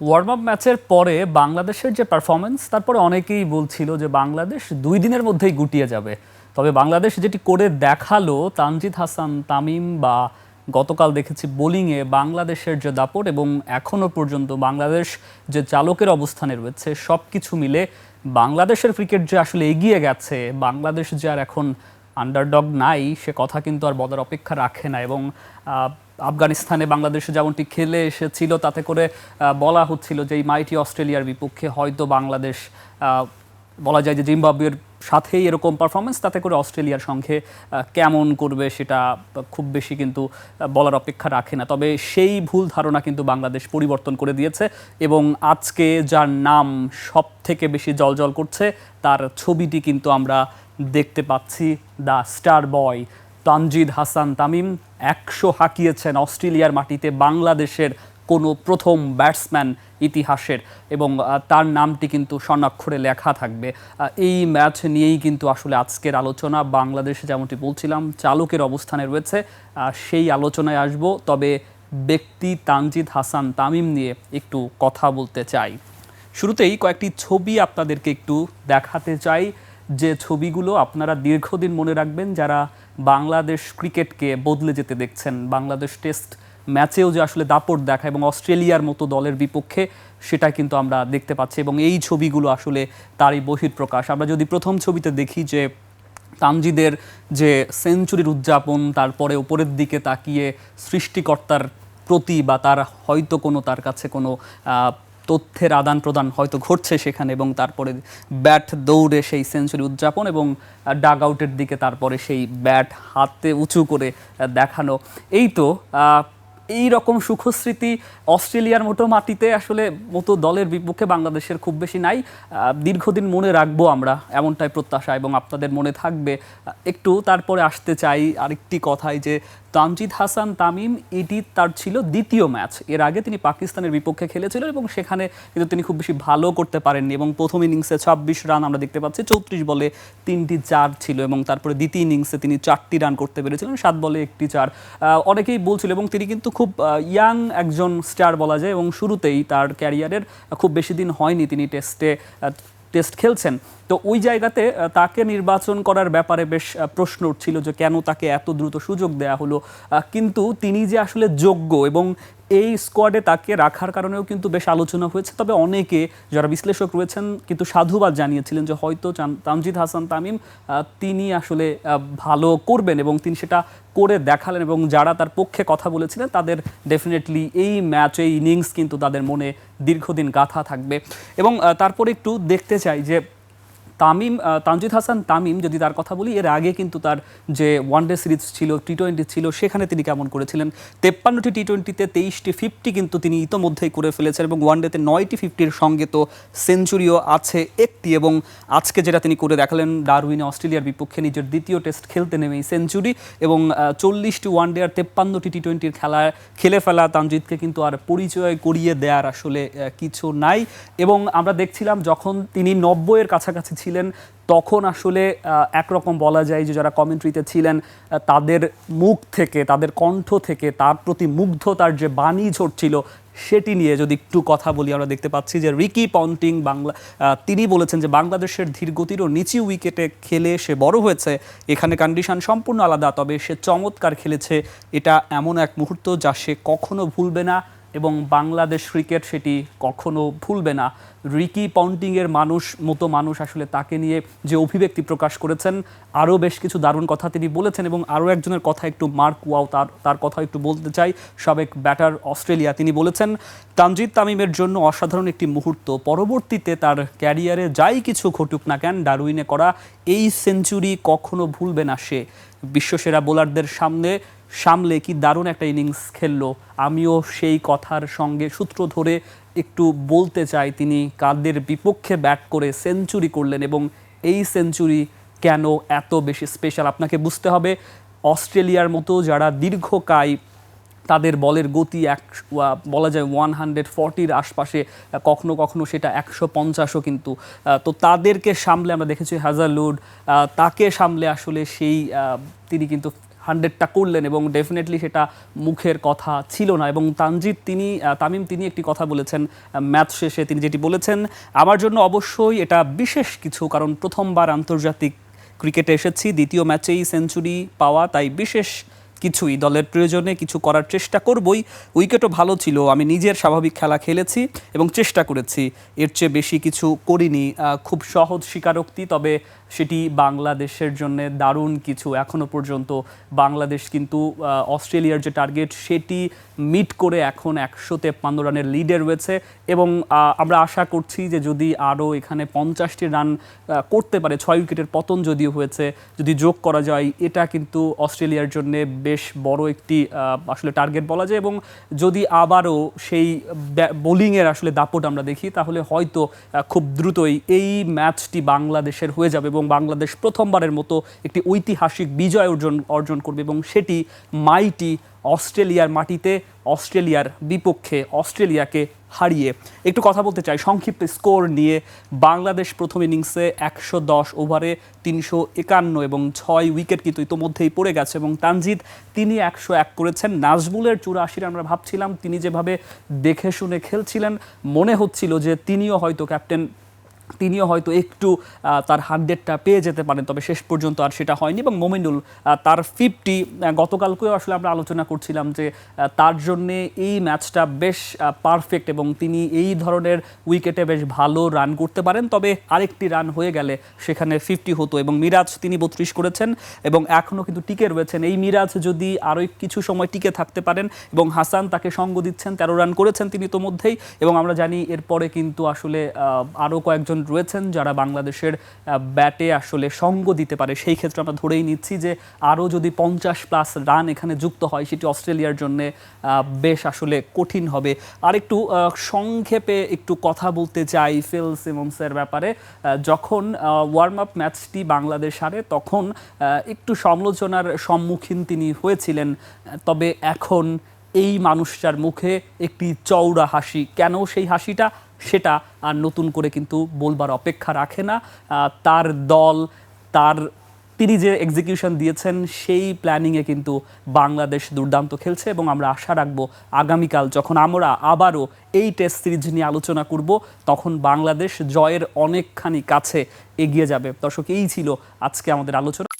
Warm up ম্যাচের পরে বাংলাদেশের যে পারফরমেন্স তারপরে অনেকেই বলছিল যে বাংলাদেশ 2 দিনের মধ্যেই গুটিয়ে যাবে। তবে বাংলাদেশ যেটি করে দেখালো, তানজিদ হাসান তামিম বা গতকাল দেখেছি বোলিংয়ে বাংলাদেশের যে দাপট এবং এখনও পর্যন্ত বাংলাদেশ যে চালকের অবস্থানে রয়েছে, সব কিছু মিলে বাংলাদেশের ক্রিকেট যে আসলে এগিয়ে গেছে, বাংলাদেশ যে আর এখন আন্ডারডগ নাই সে কথা কিন্তু আর বলার অপেক্ষা রাখে না। এবং আফগানিস্তানে বাংলাদেশ যেমনটি খেলে এসেছিল, তাতে করে বলা হচ্ছিল যে এই মাইটি অস্ট্রেলিয়ার বিপক্ষে হয়তো বাংলাদেশ বলা যায় যে জিম্বাবুয়ের সাথেই এরকম পারফরমেন্স, তাতে করে অস্ট্রেলিয়ার সঙ্গে কেমন করবে সেটা খুব বেশি কিন্তু বলার অপেক্ষা রাখে না। তবে সেই ভুল ধারণা কিন্তু বাংলাদেশ পরিবর্তন করে দিয়েছে এবং আজকে যার নাম সব থেকে বেশি জ্বলজ্বল করছে তার ছবিটি কিন্তু আমরা দেখতে পাচ্ছি। দ্য স্টার বয় তানজিদ হাসান তামিম 100 হাঁকিয়েছেন অস্ট্রেলিয়ার মাটিতে বাংলাদেশের কোনো প্রথম ব্যাটসম্যান ইতিহাসের, এবং তার নামটি কিন্তু স্বর্ণাক্ষরে লেখা থাকবে। এই ম্যাচ নিয়েই কিন্তু আসলে আজকের আলোচনা। বাংলাদেশ যেমনটি বলছিলাম চালকের অবস্থানে রয়েছে, সেই আলোচনায় আসব। তবে ব্যক্তি তানজিদ হাসান তামিম নিয়ে একটু কথা বলতে চাই। শুরুতেই কয়েকটি ছবি আপনাদেরকে একটু দেখাতে চাই, যে ছবিগুলো আপনারা দীর্ঘদিন মনে রাখবেন যারা বাংলাদেশ ক্রিকেটকে বদলে যেতে দেখছেন। বাংলাদেশ টেস্ট ম্যাচেও যে আসলে দাপট দেখা এবং অস্ট্রেলিয়ার মতো দলের বিপক্ষে, সেটা কিন্তু আমরা দেখতে পাচ্ছি এবং এই ছবিগুলো আসলে তারই বহিঃপ্রকাশ। আমরা যদি প্রথম ছবিতে দেখি যে তানজিদের যে সেঞ্চুরির উদযাপন, তারপরে উপরের দিকে তাকিয়ে সৃষ্টিকর্তার প্রতি বা তার হয়তো কোনো তার কাছে কোনো তথ্যের আদান প্রদান হয়তো ঘটছে সেখানে, এবং তারপরে ব্যাট দৌড়ে সেই সেঞ্চুরি উদযাপন এবং ডাগ আউটের দিকে তারপরে সেই ব্যাট হাতে উঁচু করে দেখানো। এই তো এই রকম সুখস্মৃতি অস্ট্রেলিয়ার মাটিতে আসলে মতো দলের বিপক্ষে বাংলাদেশের খুব বেশি নাই। দীর্ঘদিন মনে রাখবো আমরা, এমনটাই প্রত্যাশা, এবং আপনাদের মনে থাকবে। একটু তারপরে আসতে চাই আরেকটি কথায়, যে তানজিদ হাসান তামিম এটি তার ছিল দ্বিতীয় ম্যাচ। এর আগে তিনি পাকিস্তানের বিপক্ষে খেলেছিলেন এবং সেখানে কিন্তু তিনি খুব বেশি ভালো করতে পারেননি, এবং প্রথম ইনিংসে 26 রান আমরা দেখতে পাচ্ছি, 34 বলে 3টি 4 ছিল, এবং তারপরে দ্বিতীয় ইনিংসে তিনি 4টি রান করতে পেরেছিলেন, 7 বলে 1টি 4। অনেকেই বলছিল, এবং তিনি কিন্তু খুব ইয়াং একজন স্টার বলা যায়, এবং শুরুতেই তার ক্যারিয়ারের খুব বেশি দিন হয়নি তিনি টেস্ট খেলছেন। তো ওই জায়গাতে তাকে নির্বাচন করার ব্যাপারে বেশ প্রশ্ন উঠছিল যে কেন তাকে এত দ্রুত সুযোগ দেওয়া হলো। কিন্তু তিনি যে আসলে যোগ্য এবং এই স্কোয়াডে তাকে রাখার কারণেও কিন্তু বেশ আলোচনা হয়েছে। তবে অনেকে যারা বিশ্লেষক রয়েছেন কিন্তু সাধুবাদ জানিয়েছিলেন যে হয়তো তানজিদ হাসান তামিম তিনি আসলে ভালো করবেন, এবং তিনি সেটা করে দেখালেন, এবং যারা তার পক্ষে কথা বলেছিলেন তাদের ডেফিনেটলি এই ম্যাচ, এই ইনিংস কিন্তু তাদের মনে দীর্ঘদিন গাঁথা থাকবে। এবং তারপরে একটু দেখতে চাই যে তানজিদ হাসান তামিম যদি তার কথা বলি, এর আগে কিন্তু তার যে ওয়ানডে সিরিজ ছিল, টি-20 ছিল, সেখানে তিনি কেমন করেছিলেন। 53টি টি-20তে 23টি 50 কিন্তু তিনি ইতোমধ্যেই করে ফেলেছেন, এবং ওয়ানডেতে 9টি 50-র সঙ্গে তো সেঞ্চুরিও আছে একটি, এবং আজকে যেটা তিনি করে দেখালেন ডারউইনে অস্ট্রেলিয়ার বিপক্ষে নিজের দ্বিতীয় টেস্ট খেলতে নেমেই সেঞ্চুরি, এবং 40টি ওয়ানডে আর 53টি টি-20-র খেলে ফেলা তানজিদকে কিন্তু আর পরিচয় করিয়ে দেওয়ার আসলে কিছু নাই। এবং আমরা দেখছিলাম যখন তিনি 90-এর কাছাকাছি ছিলেন, তখন আসলে একরকম বলা যায় যে যারা কমেন্ট্রিতে ছিলেন তাদের মুখ থেকে, তাদের কণ্ঠ থেকে তার প্রতি মুগ্ধতার যে বাণী ঝরছিল, সেটি নিয়ে যদি একটু কথা বলি, আমরা দেখতে পাচ্ছি যে রিকি পন্টিং তিনি বলেছেন যে বাংলাদেশের ধীরগতির ও নিচু উইকেটে খেলে সে বড় হয়েছে, এখানে কন্ডিশন সম্পূর্ণ আলাদা, তবে সে চমৎকার খেলেছে, এটা এমন এক মুহূর্ত যা সে কখনো ভুলবে না এবং বাংলাদেশ ক্রিকেট সেটি কখনো ভুলবে না। রিকি পন্টিংয়ের মানুষ আসলে তাকে নিয়ে যে অভিব্যক্তি প্রকাশ করেছেন, আরও বেশ কিছু দারুণ কথা তিনি বলেছেন, এবং আরও একজনের কথা একটু মার্ক ওয়াও, তার কথা একটু বলতে চাই। সাবেক ব্যাটার অস্ট্রেলিয়া, তিনি বলেছেন তানজিদ তামিমের জন্য অসাধারণ একটি মুহূর্ত, পরবর্তীতে তার ক্যারিয়ারে যাই কিছু ঘটুক না কেন, ডারউইনে করা এই সেঞ্চুরি কখনো ভুলবে না সে। বিশ্বসেরা বোলারদের সামলে কি দারুণ একটা ইনিংস খেললো। আমিও সেই কথার সঙ্গে সূত্র ধরে একটু বলতে চাই, তিনি কাদের বিপক্ষে ব্যাট করে সেঞ্চুরি করলেন এবং এই সেঞ্চুরি কেন এত বেশি স্পেশাল। আপনাকে বুঝতে হবে অস্ট্রেলিয়ার মতো যারা দীর্ঘকায়, তাদের বলের গতি বলা যায় 140-র আশপাশে, কখনো কখনো সেটা 150ও কিন্তু। তো তাদেরকে সামলে আমরা দেখেছি হ্যাজারউড, তাকে সামলে আসলে সেই তিনি কিন্তু 100টা করলেন এবং ডেফিনেটলি সেটা মুখের কথা ছিল না। এবং তামিম তিনি একটি কথা বলেছেন ম্যাচ শেষে, তিনি যেটি বলেছেন, আমার জন্য অবশ্যই এটা বিশেষ কিছু, কারণ প্রথমবার আন্তর্জাতিক ক্রিকেটে এসেছি, দ্বিতীয় ম্যাচেই সেঞ্চুরি পাওয়া, তাই বিশেষ কিছুই, দলের প্রয়োজনে কিছু করার চেষ্টা করবই। উইকেটও ভালো ছিল, আমি নিজের স্বাভাবিক খেলা খেলেছি এবং চেষ্টা করেছি, এর চেয়ে বেশি কিছু করিনি। খুব সহজ স্বীকারোক্তি, তবে সেটি বাংলাদেশের জন্য দারুণ কিছু। এখনও পর্যন্ত বাংলাদেশ কিন্তু অস্ট্রেলিয়ার যে টার্গেট সেটি মিট করে এখন 153 রানের লিডে রয়েছে এবং আমরা আশা করছি যে যদি আরও এখানে 50টি রান করতে পারে, 6 উইকেটের পতন যদিও হয়েছে, যদি যোগ করা যায়, এটা কিন্তু অস্ট্রেলিয়ার জন্য বেশ বড় একটি আসলে টার্গেট বলা যায়। এবং যদি আবারও সেই বোলিংয়ের আসলে দাপট আমরা দেখি, তাহলে হয়তো খুব দ্রুতই এই ম্যাচটি বাংলাদেশের হয়ে যাবে এবং বাংলাদেশ প্রথমবারের মতো একটি ঐতিহাসিক বিজয় অর্জন করবে এবং সেটি মাইটি অস্ট্রেলিয়ার মাটিতে, অস্ট্রেলিয়ার বিপক্ষে, অস্ট্রেলিয়াকে হারিয়ে। একটু কথা বলতে চাই সংক্ষিপ্ত স্কোর নিয়ে। বাংলাদেশ প্রথম ইনিংসে 110 ওভারে 351 এবং 6 উইকেট কিন্তু ইতোমধ্যেই পড়ে গেছে এবং তানজিদ তিনি 101 করেছেন। নাজমুলের 84 আমরা ভাবছিলাম তিনি যেভাবে দেখে শুনে খেলছিলেন, মনে হচ্ছিল যে তিনিও হয়তো ক্যাপ্টেন, তিনিও হয়তো একটু তার 100টা পেয়ে যেতে পারেন, তবে শেষ পর্যন্ত আর সেটা হয়নি। এবং মোমিনুল তার 50, গতকালকেও আসলে আমরা আলোচনা করছিলাম যে তার জন্যে এই ম্যাচটা বেশ পারফেক্ট এবং তিনি এই ধরনের উইকেটে বেশ ভালো রান করতে পারেন, তবে আরেকটি রান হয়ে গেলে সেখানে 50 হতো। এবং মিরাজ তিনি 32 করেছেন এবং এখনও কিন্তু টিকে রয়েছেন। এই মিরাজ যদি আরও কিছু সময় টিকে থাকতে পারেন, এবং হাসান তাকে সঙ্গ দিচ্ছেন, 13 রান করেছেন তিনি ইতোমধ্যেই। এবং আমরা জানি এরপরে কিন্তু আসলে আরও কয়েকজন রয়েছেন যারা বাংলাদেশের ব্যাটে আসলে সঙ্গ দিতে পারে। সেই ক্ষেত্রে আমরা ধরেই নিচ্ছি যে আরও যদি 50+ রান এখানে যুক্ত হয়, সেটি অস্ট্রেলিয়ার জন্য বেশ আসলে কঠিন হবে। আর একটু সংক্ষেপে একটু কথা বলতে চাই ফিল সিমন্সের ব্যাপারে। যখন ওয়ার্ম আপ ম্যাচটি বাংলাদেশ হারে, তখন একটু সমালোচনার সম্মুখীন তিনি হয়েছিলেন, তবে এখন এই মানুষটার মুখে একটি চওড়া হাসি। কেন সেই হাসিটা, সেটা আর নতুন করে কিন্তু বলবার অপেক্ষা রাখে না। তার দল, তিনি যে এক্সিকিউশন দিয়েছেন সেই প্ল্যানিংয়ে কিন্তু বাংলাদেশ দুর্দান্ত খেলছে এবং আমরা আশা রাখবো আগামীকাল যখন আমরা আবারও এই টেস্ট সিরিজ নিয়ে আলোচনা করব, তখন বাংলাদেশ জয়ের অনেকখানি কাছে এগিয়ে যাবে। দর্শক, এই ছিল আজকে আমাদের আলোচনা।